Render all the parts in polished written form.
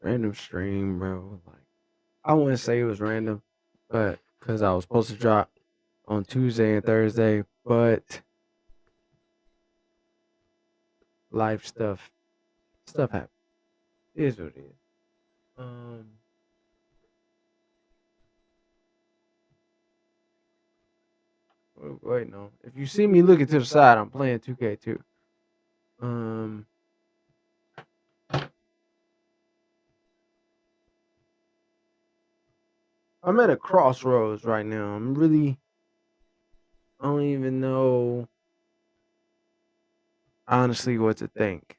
Random stream, bro. Like I wouldn't say it was random, but because I was supposed to drop on Tuesday and Thursday, but life stuff happened. It is what it is. Um, wait, no. If you see me looking to the side, I'm playing 2K2. Um, I'm at a crossroads right now. I don't even know honestly what to think.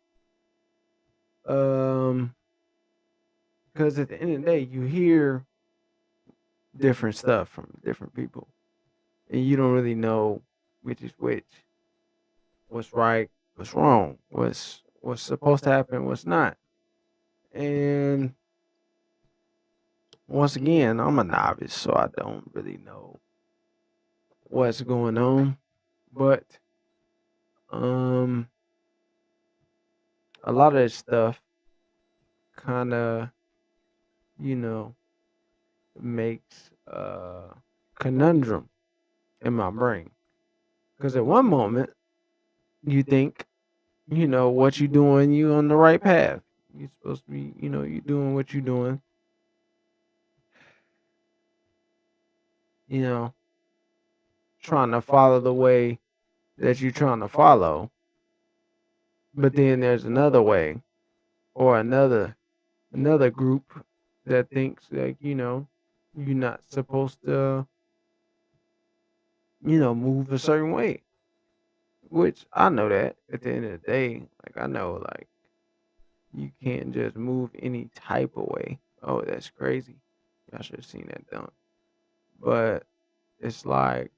Um, because at the end of the day, you hear different stuff from different people, and you don't really know which is which, what's right, what's wrong, what's supposed to happen, what's not. And once again, I'm a novice, so I don't really know what's going on. But um, a lot of this stuff kind of, you know, makes a conundrum in my brain. Because at one moment, you think, what you doing, you on the right path. You're supposed to be, you doing what you're doing, you know, trying to follow the way that you're trying to follow. But then there's another way or another group that thinks like, you're not supposed to, move a certain way. Which I know that at the end of the day, like I know like you can't just move any type of way. Oh, that's crazy. I should have seen that done. But it's like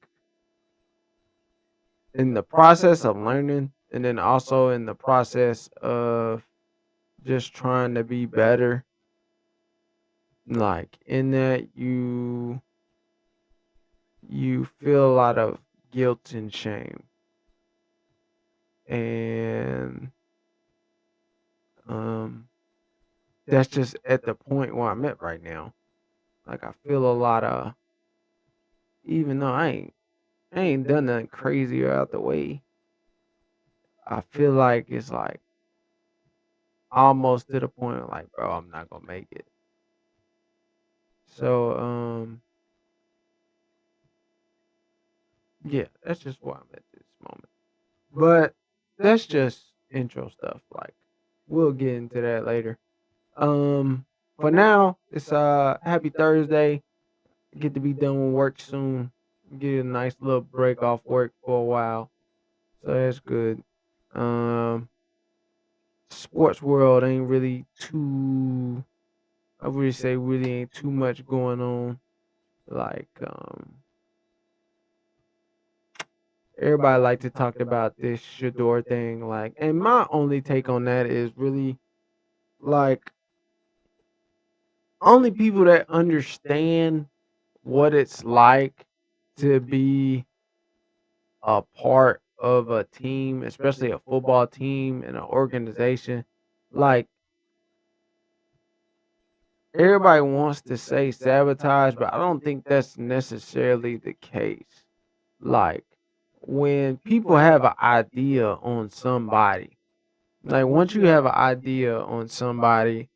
in the process of learning and then also in the process of just trying to be better, like in that you feel a lot of guilt and shame. And um that's just at the point where I'm at right now. Like I feel a lot of, even though I ain't done nothing crazy or out the way, I feel like it's like almost to the point of like, bro, I'm not gonna make it. So yeah, that's just where I'm at this moment. But that's just intro stuff. Like we'll get into that later. Um for now, it's happy Thursday. Get to be done with work soon. Get a nice little break off work for a while. So that's good. Um Sports world ain't really too, I would really say really ain't too much going on. Like everybody like to talk about this Shador thing. Like, and my only take on that is really like only people that understand what it's like to be a part of a team, especially a football team and an organization. Like everybody wants to say sabotage, but I don't think that's necessarily the case. Like when people have an idea on somebody, like once you have an idea on somebody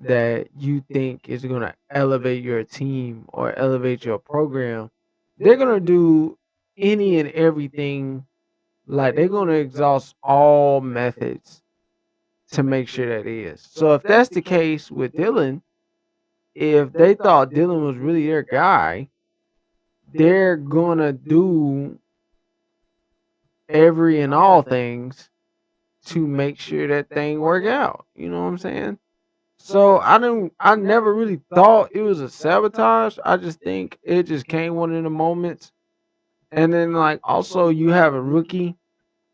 that you think is going to elevate your team or elevate your program, they're going to do any and everything. Like they're going to exhaust all methods to make sure that is. So if that's the case with Dylan, if they thought Dylan was really their guy, they're going to do every and all things to make sure that thing work out. You know what I'm saying? So I never really thought it was a sabotage. I just think it just came one of the moments. And then like also you have a rookie.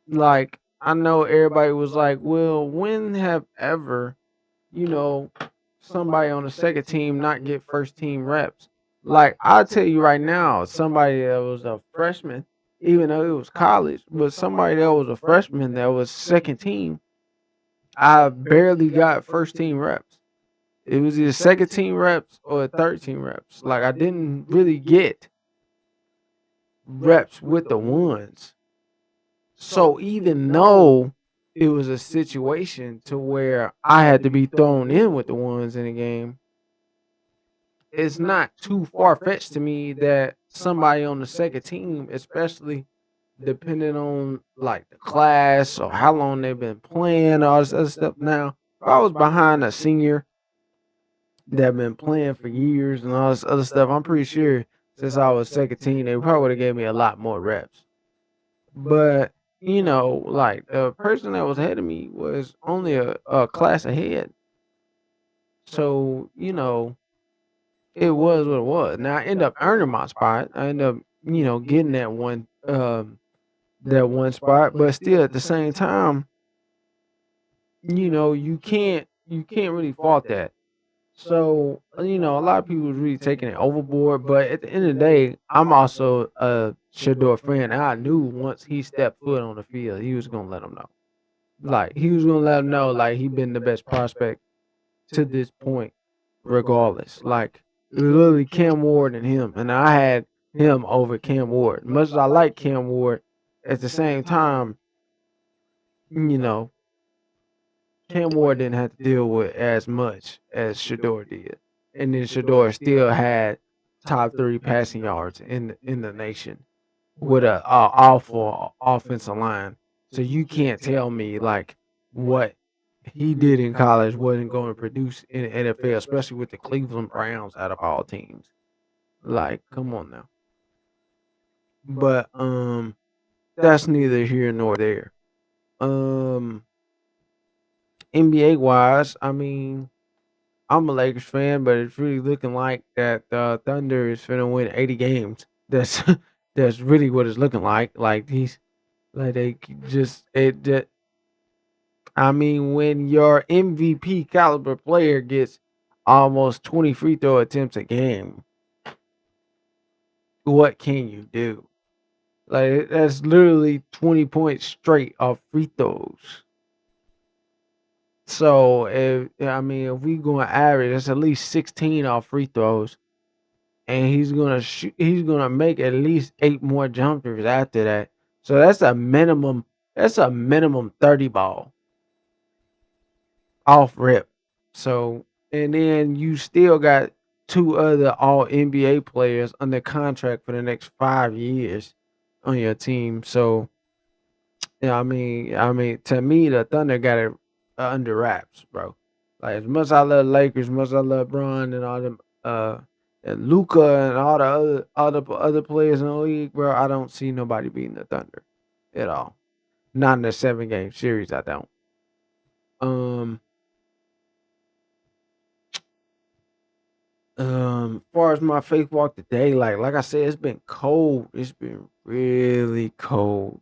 Like I know everybody was like, well, when have ever, you know, somebody on the second team not get first team reps? Like I'll tell you right now, somebody that was a freshman, even though it was college, but somebody that was a freshman that was second team, I barely got first team reps. It was either second team reps or third team reps. Like I didn't really get reps with the ones. So even though it was a situation to where I had to be thrown in with the ones in the game, it's not too far fetched to me that somebody on the second team, especially depending on like the class or how long they've been playing, all this other stuff. Now, if I was behind a senior that been playing for years and all this other stuff, I'm pretty sure since I was second team, they probably would have gave me a lot more reps. But like the person that was ahead of me was only a class ahead. So, it was what it was. Now I end up earning my spot. I end up, getting that one spot, but still at the same time, you can't really fault that. So, a lot of people was really taking it overboard, but at the end of the day, I'm also a Shador fan. And I knew once he stepped foot on the field, he was gonna let him know. Like he was gonna let him know, like he been the best prospect to this point, regardless. Like it was literally Cam Ward and him, and I had him over Cam Ward. Much as I like Cam Ward, at the same time, you know, Cam Ward didn't have to deal with as much as Shador did, and then Shador still had top three passing yards in the nation with a awful offensive line. So you can't tell me like what he did in college wasn't going to produce in the NFL, especially with the Cleveland Browns out of all teams. Like, come on now. But that's neither here nor there. Um, NBA wise, I mean, I'm a Lakers fan, but it's really looking like that the Thunder is finna win 80 games. That's that's really what it's looking like. Like these, like they just it. I mean, when your MVP caliber player gets almost 20 free throw attempts a game, what can you do? Like that's literally 20 points straight off free throws. So if we going to average, that's at least 16 off free throws, and he's gonna make at least 8 more jumpers after that. So that's a minimum. That's a minimum 30 ball off rip. So and then you still got two other all NBA players under contract for the next 5 years on your team. So yeah, I mean, to me, the Thunder got it under wraps, bro. Like as much as I love Lakers, as much as I love Bron and all them, and Luca and all the other players in the league, bro. I don't see nobody beating the Thunder at all. Not in a 7 game series. I don't. Um, far as my faith walk today, like I said, it's been cold. It's been really cold.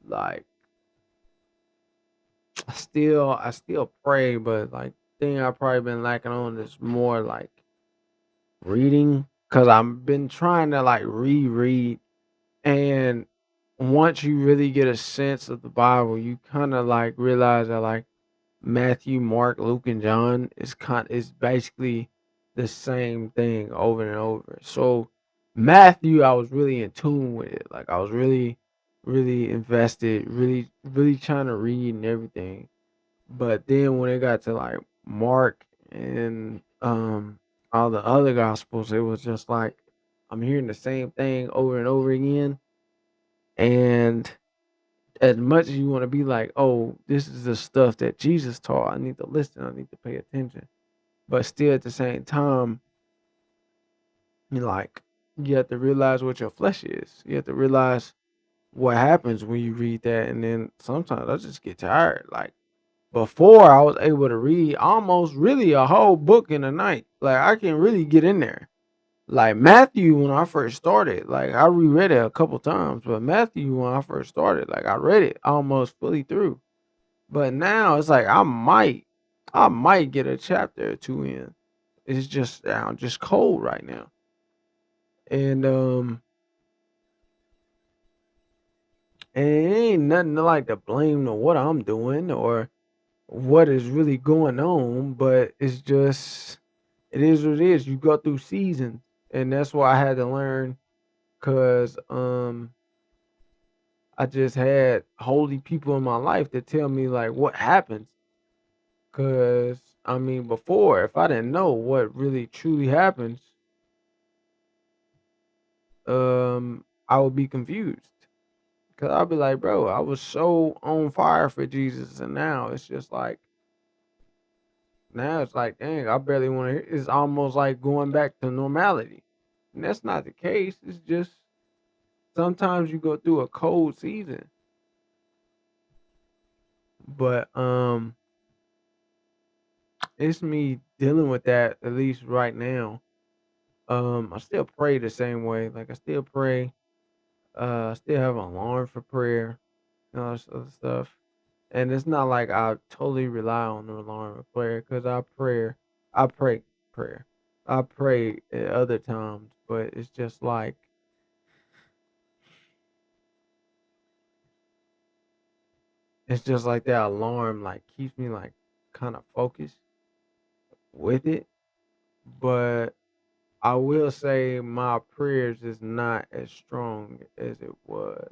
Like I still pray, but like thing I probably been lacking on is more like reading, cause I've been trying to like reread, and once you really get a sense of the Bible, you kind of like realize that like Matthew, Mark, Luke, and John is basically the same thing over and over. So Matthew, I was really in tune with it. Like I was really, really invested, really, really trying to read and everything. But then when it got to like Mark and all the other gospels, it was just like I'm hearing the same thing over and over again. And as much as you want to be like, oh, this is the stuff that Jesus taught, I need to listen, I need to pay attention. But still at the same time, you like you have to realize what your flesh is. You have to realize what happens when you read that, and then sometimes I just get tired. Like before I was able to read almost really a whole book in a night. Like I can really get in there. Like Matthew when I first started, like I reread it a couple times, but Matthew when I first started, like I read it almost fully through. But now it's like I might get a chapter or two in. It's just I'm just cold right now. And and it ain't nothing to like to blame on what I'm doing or what is really going on, but it's just it is what it is. You go through seasons, and that's why I had to learn because I just had holy people in my life that tell me like what happens. Cause I mean, before if I didn't know what really truly happens, I would be confused. Cause I'd be like, bro, I was so on fire for Jesus, and now it's like, dang, I barely want to hear. It's almost like going back to normality, and that's not the case. It's just sometimes you go through a cold season, but it's me dealing with that at least right now. I still pray the same way. Like I still pray. I still have an alarm for prayer and all this other stuff. And it's not like I totally rely on the alarm for prayer because I pray prayer. I pray at other times, but it's just like that alarm like keeps me like kind of focused with it. But I will say my prayers is not as strong as it was.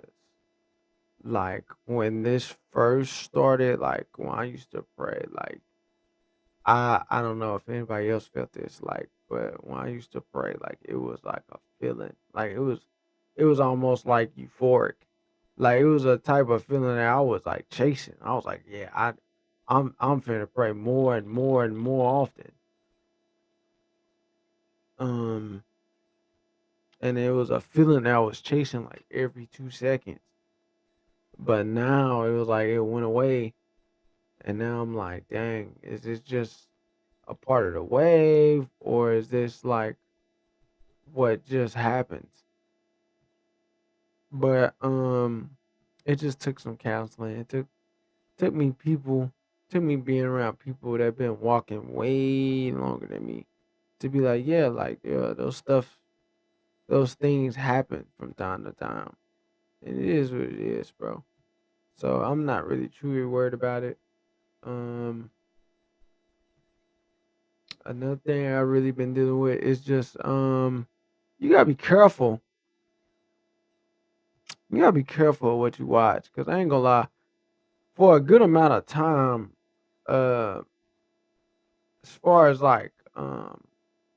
Like when this first started, like when I used to pray, like I don't know if anybody else felt this, like, but when I used to pray, like it was like a feeling, like it was almost like euphoric, like it was a type of feeling that I was like chasing. I was like, yeah, I'm finna pray more and more and more often. Um, and it was a feeling that I was chasing like every 2 seconds. But now it was like it went away, and now I'm like, dang, is this just a part of the wave, or is this like what just happens? But it just took some counseling. It took me being around people that been walking way longer than me to be like, yeah, like those things happen from time to time, and it is what it is, bro. So I'm not really truly worried about it. Um, Another thing I really been dealing with is just you gotta be careful. You gotta be careful of what you watch, cause I ain't gonna lie. For a good amount of time, uh, as far as like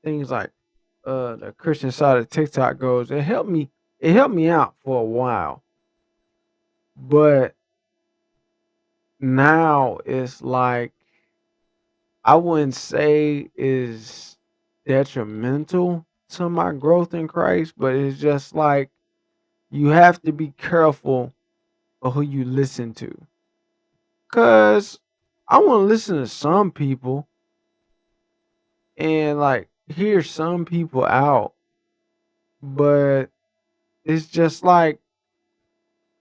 things like the Christian side of TikTok goes, it helped me. It helped me out for a while, but now it's like I wouldn't say is detrimental to my growth in Christ, but it's just like you have to be careful of who you listen to. Cause I want to listen to some people and like hear some people out, but it's just like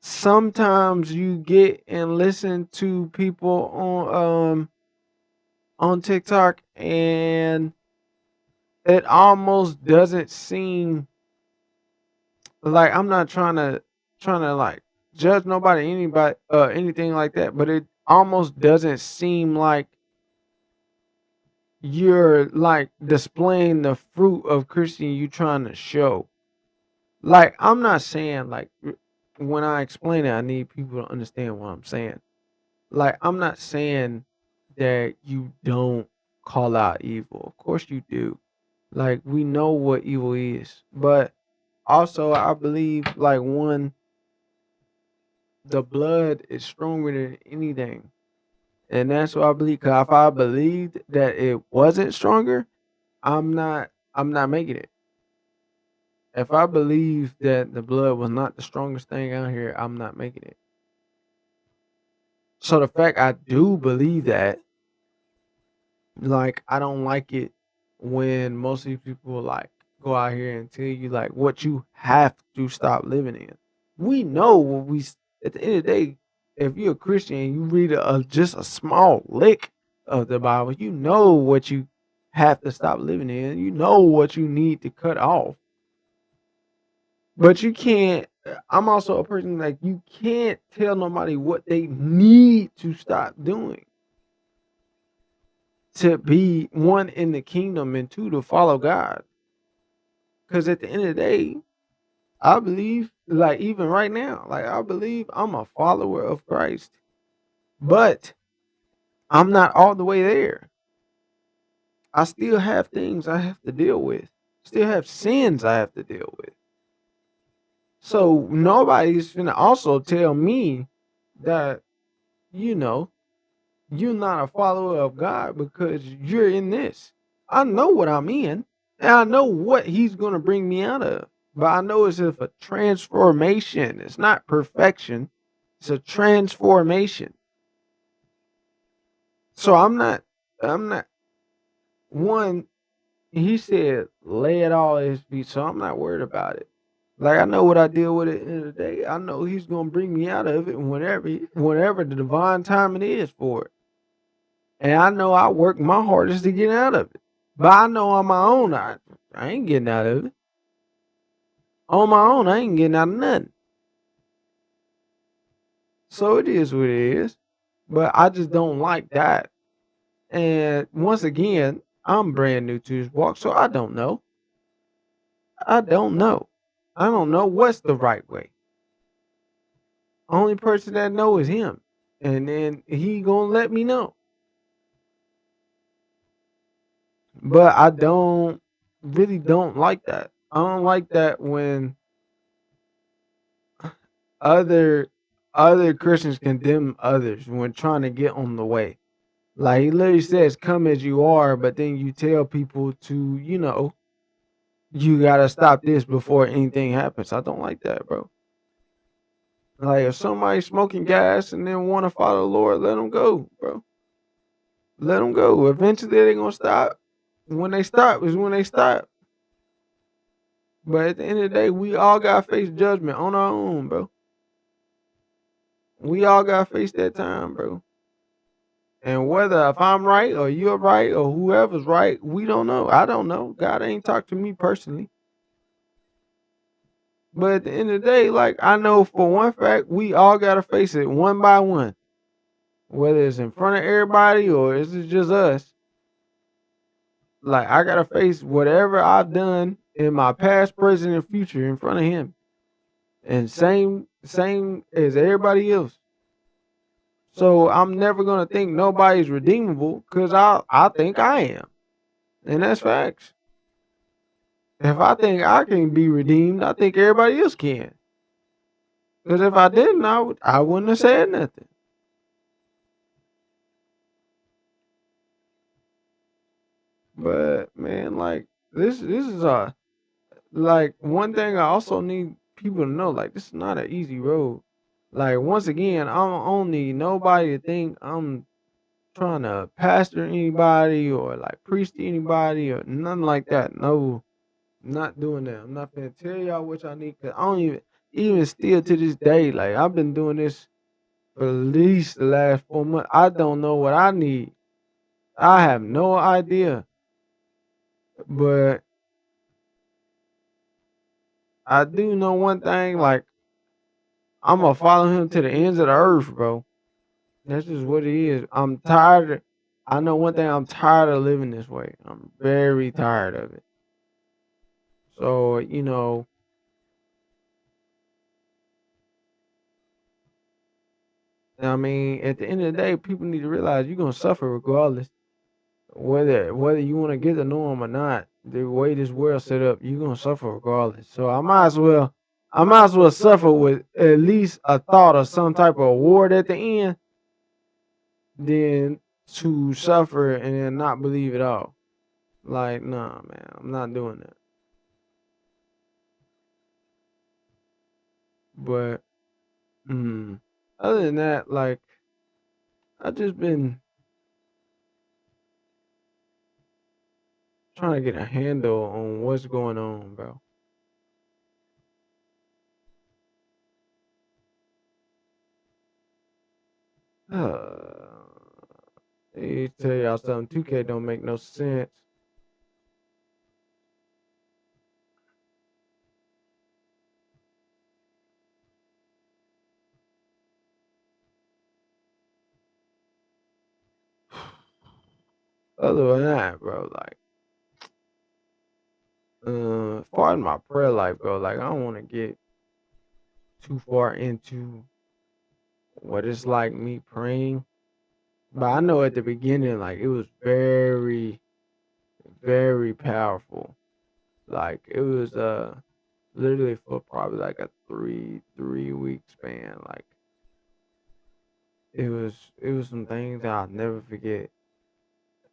sometimes you get and listen to people on TikTok and it almost doesn't seem like I'm not trying to like judge nobody anybody anything like that, but it almost doesn't seem like you're like displaying the fruit of Christian you trying to show. Like I'm not saying like when I explain it, I need people to understand what I'm saying. Like I'm not saying that you don't call out evil. Of course you do. Like we know what evil is, but also I believe like one, the blood is stronger than anything, and that's what I believe. Cause if I believed that it wasn't stronger, I'm not making it. If I believe that the blood was not the strongest thing out here, I'm not making it. So the fact I do believe that, like, I don't like it when most of these people like go out here and tell you like what you have to stop living in. We know what at the end of the day, if you're a Christian and you read just a small lick of the Bible, you know what you have to stop living in. You know what you need to cut off. But you can't. I'm also a person like you can't tell nobody what they need to stop doing. to be one in the kingdom and two to follow God. Because at the end of the day, I believe, like even right now, like I believe I'm a follower of Christ, but I'm not all the way there. I still have things I have to deal with. Still have sins I have to deal with. So nobody's gonna also tell me that, you know, you're not a follower of God because you're in this. I know what I'm in, and I know what He's gonna bring me out of. But I know it's a transformation. It's not perfection. It's a transformation. So I'm not one. He said, lay it all at his feet. So I'm not worried about it. Like I know what I deal with at the end of the day. I know he's gonna bring me out of it whenever the divine timing is for it. And I know I work my hardest to get out of it. But I know on my own I ain't getting out of it. On my own, I ain't getting out of nothing. So it is what it is. But I just don't like that. And once again, I'm brand new to this walk, so I don't know. I don't know. I don't know what's the right way. Only person that know is him. And then he gonna let me know. But I don't like that. I don't like that when other other Christians condemn others when trying to get on the way. Like he literally says, come as you are, but then you tell people to, you gotta stop this before anything happens. I don't like that, bro. Like if somebody's smoking gas and then want to follow the Lord, let them go, bro. Let them go. Eventually they're gonna stop. When they stop is when they stop. But at the end of the day, we all gotta face judgment on our own, bro. We all gotta face that time, bro. And whether if I'm right or you're right or whoever's right, we don't know. I don't know. God ain't talked to me personally. But at the end of the day, like I know for one fact, we all gotta face it one by one. Whether it's in front of everybody or it's just us. Like I gotta face whatever I've done in my past, present, and future in front of him. And same as everybody else. So I'm never gonna think nobody's redeemable because I think I am. And that's facts. If I think I can be redeemed, I think everybody else can. Because if I didn't, I wouldn't have said nothing. But man, like this is like one thing I also need people to know. Like this is not an easy road. Like once again, I don't need nobody to think I'm trying to pastor anybody or like preach to anybody or nothing like that. No, I'm not doing that. I'm not gonna tell y'all what y'all need because I don't even still to this day. Like I've been doing this for at least the last 4 months. I don't know what I need. I have no idea. But I do know one thing, like I'm gonna follow him to the ends of the earth, bro. That's just what it is. I'm tired I know one thing, I'm tired of living this way. I'm very tired of it. So, I mean, at the end of the day, people need to realize you're gonna suffer regardless. Whether you want to get to know him or not, the way this world set up, you're gonna suffer regardless. So I might as well suffer with at least a thought of some type of award at the end than to suffer and then not believe at all. Like, nah, man, I'm not doing that. But other than that, like I just been trying to get a handle on what's going on, bro. Let me tell y'all something. 2K don't make no sense. other than that, bro, like, as far as my prayer life go, like, I don't want to get too far into what it's like me praying, but I know at the beginning, like, it was very, very powerful. Like, it was literally for probably like a three week span. Like, it was some things that I'll never forget.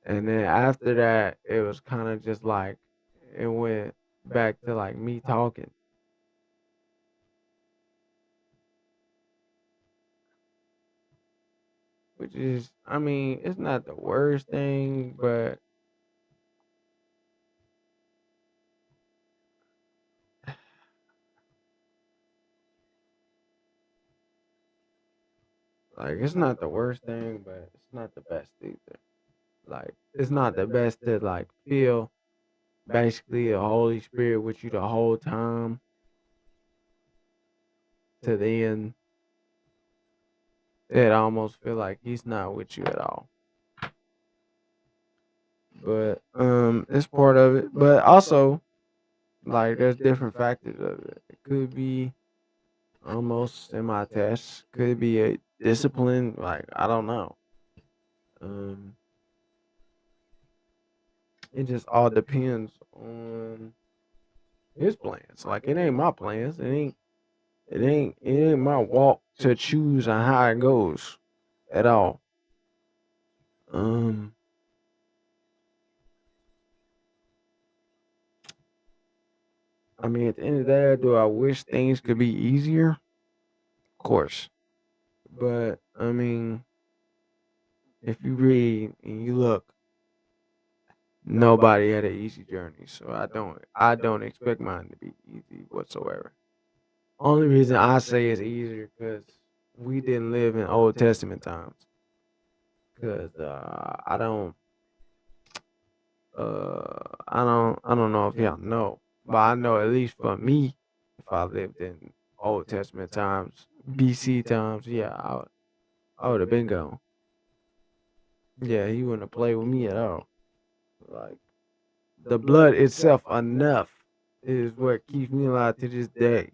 And then after that, it was kind of just like it went back to like me talking, which is, I mean, it's not the worst thing, but like it's not the worst thing, but it's not the best either. Like, it's not the best to like feel basically the Holy Spirit with you the whole time to then it almost feel like he's not with you at all. But it's part of it. But also, like, there's different factors of it. It could be almost semi-test, could be a discipline. Like, I don't know. Um, it just all depends on his plans. Like, it ain't my plans. It ain't my walk to choose on how it goes at all. Um, I mean, at the end of the day, do I wish things could be easier? Of course. But I mean, if you read and you look, nobody had an easy journey. So I don't expect mine to be easy whatsoever. Only reason I say it's easier because we didn't live in Old Testament times. Because I don't know if y'all know, but I know at least for me, if I lived in Old Testament times, BC times, yeah, I would have been gone. Yeah, he wouldn't have played with me at all. Like, the blood itself enough is what keeps me alive to this day.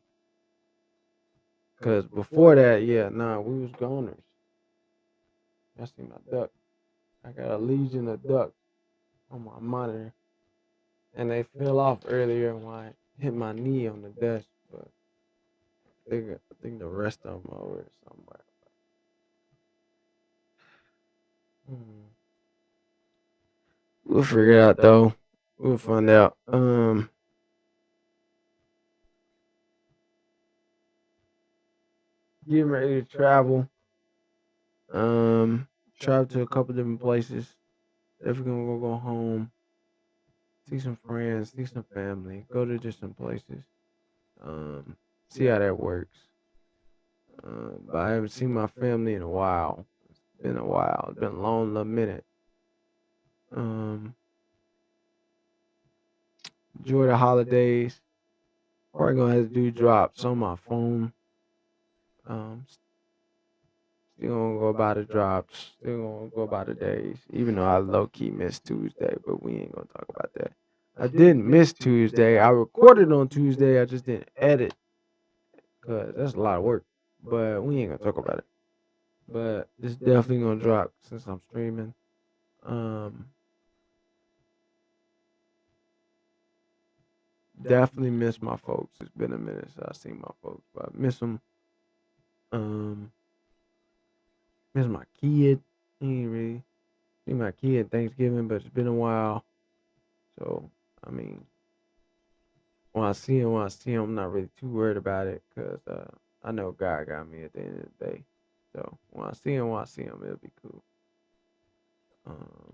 Cause before that, yeah, nah, we was goners. I see my duck. I got a legion of ducks on my monitor, and they fell off earlier when I hit my knee on the desk. But I think the rest of them are over somewhere. Hmm. We'll figure it out though. We'll find out. Getting ready to travel. Um, travel to a couple different places. Definitely gonna go home, see some friends, see some family, go to different places. Um, see how that works. But I haven't seen my family in a while. It's been a while. It's been a long little minute. Um, enjoy the holidays. Probably gonna have to do drops on my phone. Um, still gonna go by the drops. Still gonna go by the days. Even though I low key missed Tuesday, but we ain't gonna talk about that. I didn't miss Tuesday. I recorded on Tuesday. I just didn't edit because that's a lot of work. But we ain't gonna talk about it. But it's definitely gonna drop since I'm streaming. Um, definitely miss my folks. It's been a minute since I seen my folks, but I miss them. Um, miss my kid. He ain't really see my kid Thanksgiving, but it's been a while. So I mean, when I see him, I'm not really too worried about it because I know God got me at the end of the day. So when I see him, it'll be cool. Um,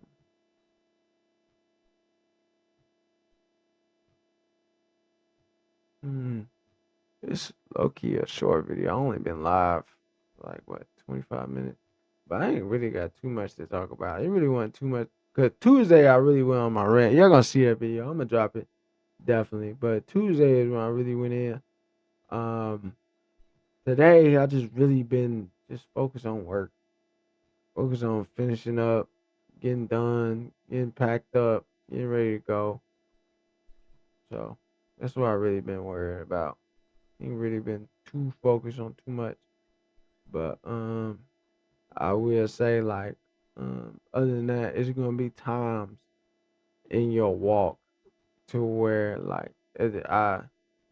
hmm, it's low key a short video. I only been live like what 25 minutes, but I ain't really got too much to talk about. It really wasn't too much. Cause Tuesday I really went on my rant. Y'all gonna see that video. I'm gonna drop it definitely. But Tuesday is when I really went in. Um, today I just really been just focused on work, focused on finishing up. getting done, getting packed up, getting ready to go. So that's what I really been worried about. Ain't really been too focused on too much. But I will say like other than that, it's gonna be times in your walk to where like I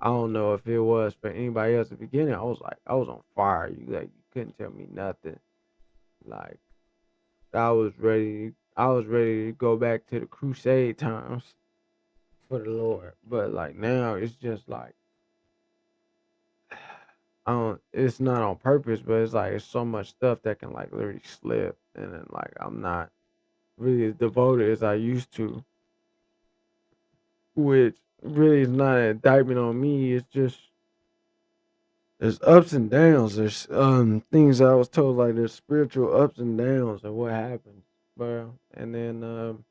don't know if it was for anybody else at the beginning. I was on fire. You couldn't tell me nothing. Like I was ready to go back to the crusade times for the Lord. But like now it's just like I don't it's not on purpose, but it's like it's so much stuff that can like literally slip and then like I'm not really as devoted as I used to, which really is not an indictment on me. It's just there's ups and downs. There's things I was told like there's spiritual ups and downs of what happens, bro. And then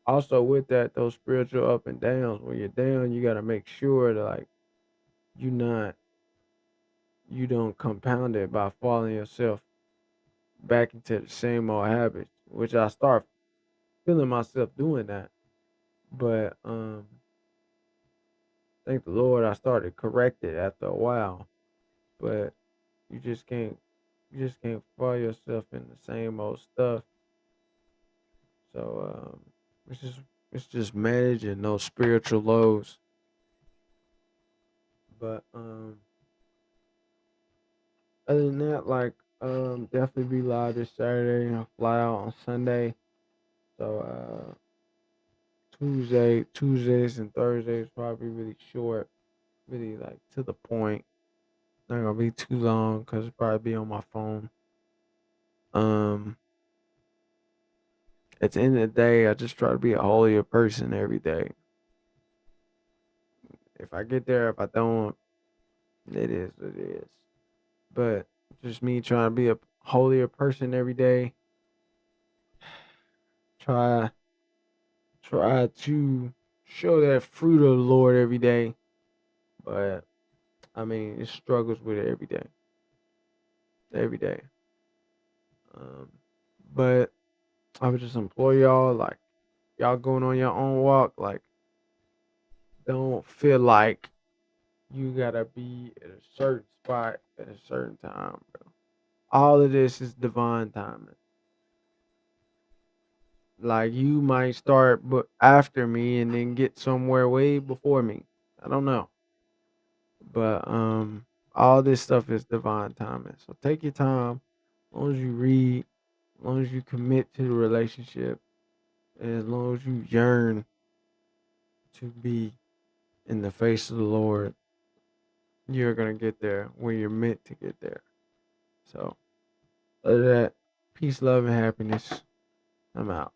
also with that, those spiritual up and downs, when you're down, you gotta make sure that like you not you don't compound it by falling yourself back into the same old habits, which I start feeling myself doing that. But thank the Lord I started correct it after a while. But you just can't you just can't fall yourself in the same old stuff. So it's just it's just managing those spiritual lows. But other than that, like definitely be live this Saturday and I'll fly out on Sunday. So Tuesdays and Thursdays probably really short, really like to the point. Not gonna be too long because it'll probably be on my phone. Um, at the end of the day, I just try to be a holier person every day. If I get there, if I don't, it is what it is. But just me trying to be a holier person every day. Try try to show that fruit of the Lord every day. But I mean, it struggles with it every day. Um, but I would just implore y'all, like y'all going on your own walk, like don't feel like you gotta be at a certain spot at a certain time, bro. All of this is divine timing. Like you might start but after me and then get somewhere way before me. I don't know. But all this stuff is divine timing. So take your time. As long as you read, as long as you commit to the relationship, and as long as you yearn to be in the face of the Lord, you're gonna get there where you're meant to get there. So other than that, peace, love, and happiness. I'm out.